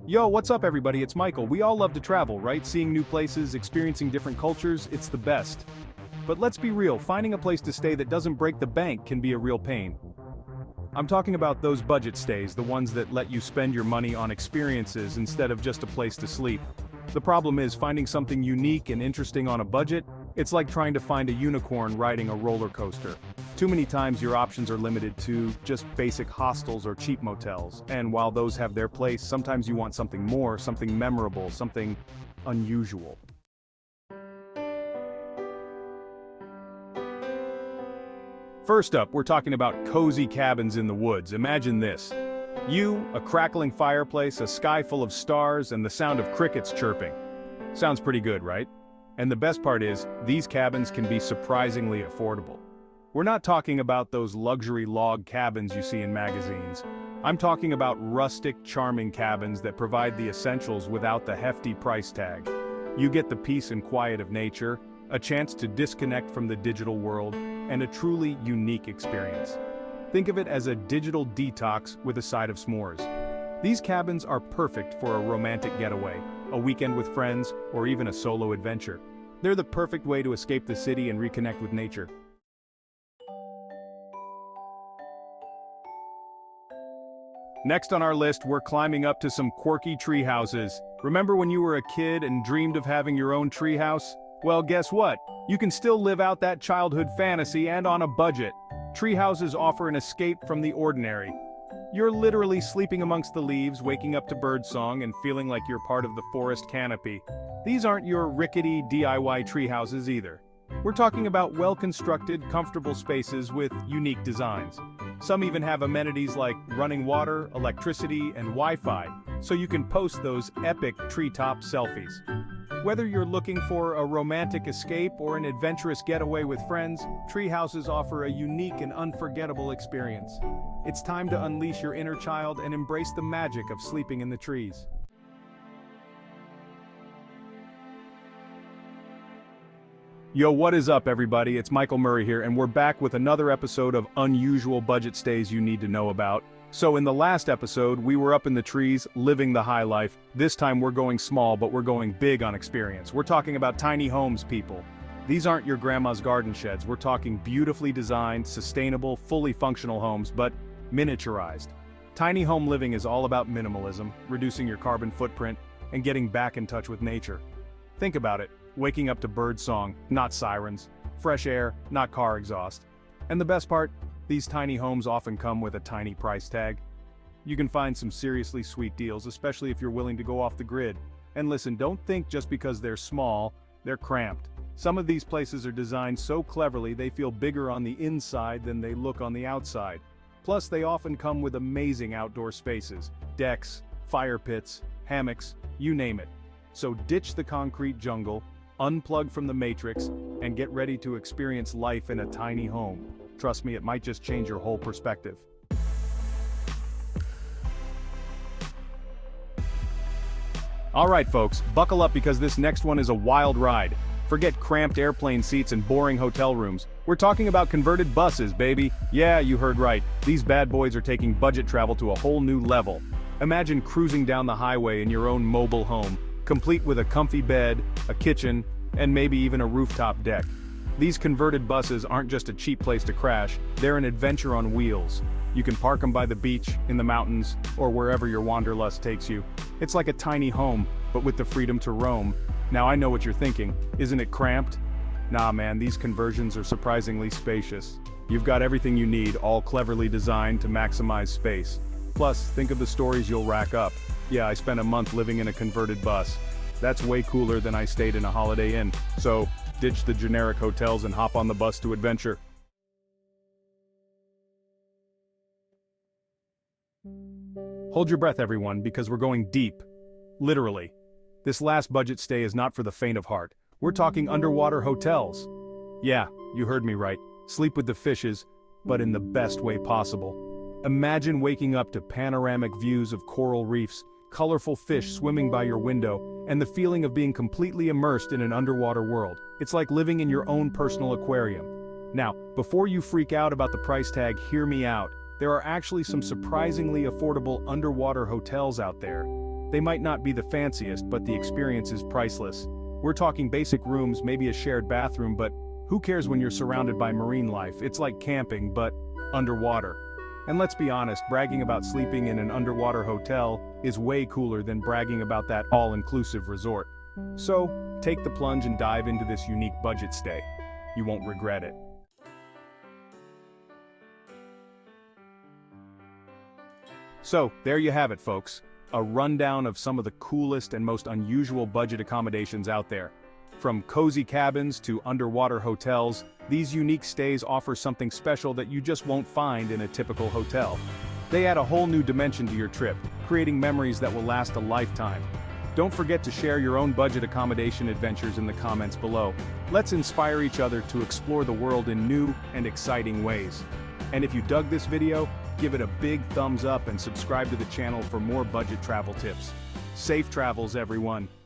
Yo, what's up everybody? It's Michael. We all love to travel, right? Seeing new places, experiencing different cultures, it's the best. But let's be real, finding a place to stay that doesn't break the bank can be a real pain. I'm talking about those budget stays, the ones that let you spend your money on experiences instead of just a place to sleep. The problem is finding something unique and interesting on a budget. It's like trying to find a unicorn riding a roller coaster. Too many times your options are limited to just basic hostels or cheap motels, and while those have their place, sometimes you want something more, something memorable, something unusual. First up, we're talking about cozy cabins in the woods. Imagine this. You, a crackling fireplace, a sky full of stars, and the sound of crickets chirping. Sounds pretty good, right? And the best part is, these cabins can be surprisingly affordable. We're not talking about those luxury log cabins you see in magazines. I'm talking about rustic, charming cabins that provide the essentials without the hefty price tag. You get the peace and quiet of nature, a chance to disconnect from the digital world, and a truly unique experience. Think of it as a digital detox with a side of s'mores. These cabins are perfect for a romantic getaway, a weekend with friends, or even a solo adventure. They're the perfect way to escape the city and reconnect with nature. Next on our list, we're climbing up to some quirky tree houses. Remember when you were a kid and dreamed of having your own tree house? Well, guess what? You can still live out that childhood fantasy and on a budget. Tree houses offer an escape from the ordinary. You're literally sleeping amongst the leaves, waking up to birdsong, and feeling like you're part of the forest canopy. These aren't your rickety DIY tree houses either. We're talking about well-constructed, comfortable spaces with unique designs. Some even have amenities like running water, electricity, and Wi-Fi, so you can post those epic treetop selfies. Whether you're looking for a romantic escape or an adventurous getaway with friends, tree houses offer a unique and unforgettable experience. It's time to unleash your inner child and embrace the magic of sleeping in the trees. Yo, what is up everybody? It's Michael Murray here, and we're back with another episode of unusual budget stays you need to know about. So in the last episode, we were up in the trees, living the high life. This time we're going small, but we're going big on experience. We're talking about tiny homes, people. These aren't your grandma's garden sheds. We're talking beautifully designed, sustainable, fully functional homes, but miniaturized. Tiny home living is all about minimalism, reducing your carbon footprint, and getting back in touch with nature. Think about it. Waking up to birdsong, not sirens. Fresh air, not car exhaust. And the best part? These tiny homes often come with a tiny price tag. You can find some seriously sweet deals, especially if you're willing to go off the grid. And listen, don't think just because they're small, they're cramped. Some of these places are designed so cleverly they feel bigger on the inside than they look on the outside. Plus, they often come with amazing outdoor spaces, decks, fire pits, hammocks, you name it. So ditch the concrete jungle, unplug from the matrix, and get ready to experience life in a tiny home. Trust me, it might just change your whole perspective. Alright folks, buckle up because this next one is a wild ride. Forget cramped airplane seats and boring hotel rooms. We're talking about converted buses, baby. Yeah, you heard right. These bad boys are taking budget travel to a whole new level. Imagine cruising down the highway in your own mobile home, complete with a comfy bed, a kitchen, and maybe even a rooftop deck. These converted buses aren't just a cheap place to crash, they're an adventure on wheels. You can park them by the beach, in the mountains, or wherever your wanderlust takes you. It's like a tiny home, but with the freedom to roam. Now I know what you're thinking, isn't it cramped? Nah man, these conversions are surprisingly spacious. You've got everything you need, all cleverly designed to maximize space. Plus, think of the stories you'll rack up. Yeah, I spent a month living in a converted bus. That's way cooler than I stayed in a Holiday Inn. So, ditch the generic hotels and hop on the bus to adventure. Hold your breath everyone, because we're going deep. Literally. This last budget stay is not for the faint of heart. We're talking underwater hotels. Yeah, you heard me right. Sleep with the fishes, but in the best way possible. Imagine waking up to panoramic views of coral reefs, colorful fish swimming by your window, and the feeling of being completely immersed in an underwater world. It's like living in your own personal aquarium. Now, before you freak out about the price tag, hear me out. There are actually some surprisingly affordable underwater hotels out there. They might not be the fanciest, but the experience is priceless. We're talking basic rooms, maybe a shared bathroom, but who cares when you're surrounded by marine life? It's like camping, but underwater. And let's be honest, bragging about sleeping in an underwater hotel is way cooler than bragging about that all-inclusive resort. So, take the plunge and dive into this unique budget stay. You won't regret it. So, there you have it, folks. A rundown of some of the coolest and most unusual budget accommodations out there. From cozy cabins to underwater hotels, these unique stays offer something special that you just won't find in a typical hotel. They add a whole new dimension to your trip, creating memories that will last a lifetime. Don't forget to share your own budget accommodation adventures in the comments below. Let's inspire each other to explore the world in new and exciting ways. And if you dug this video, give it a big thumbs up and subscribe to the channel for more budget travel tips. Safe travels, everyone.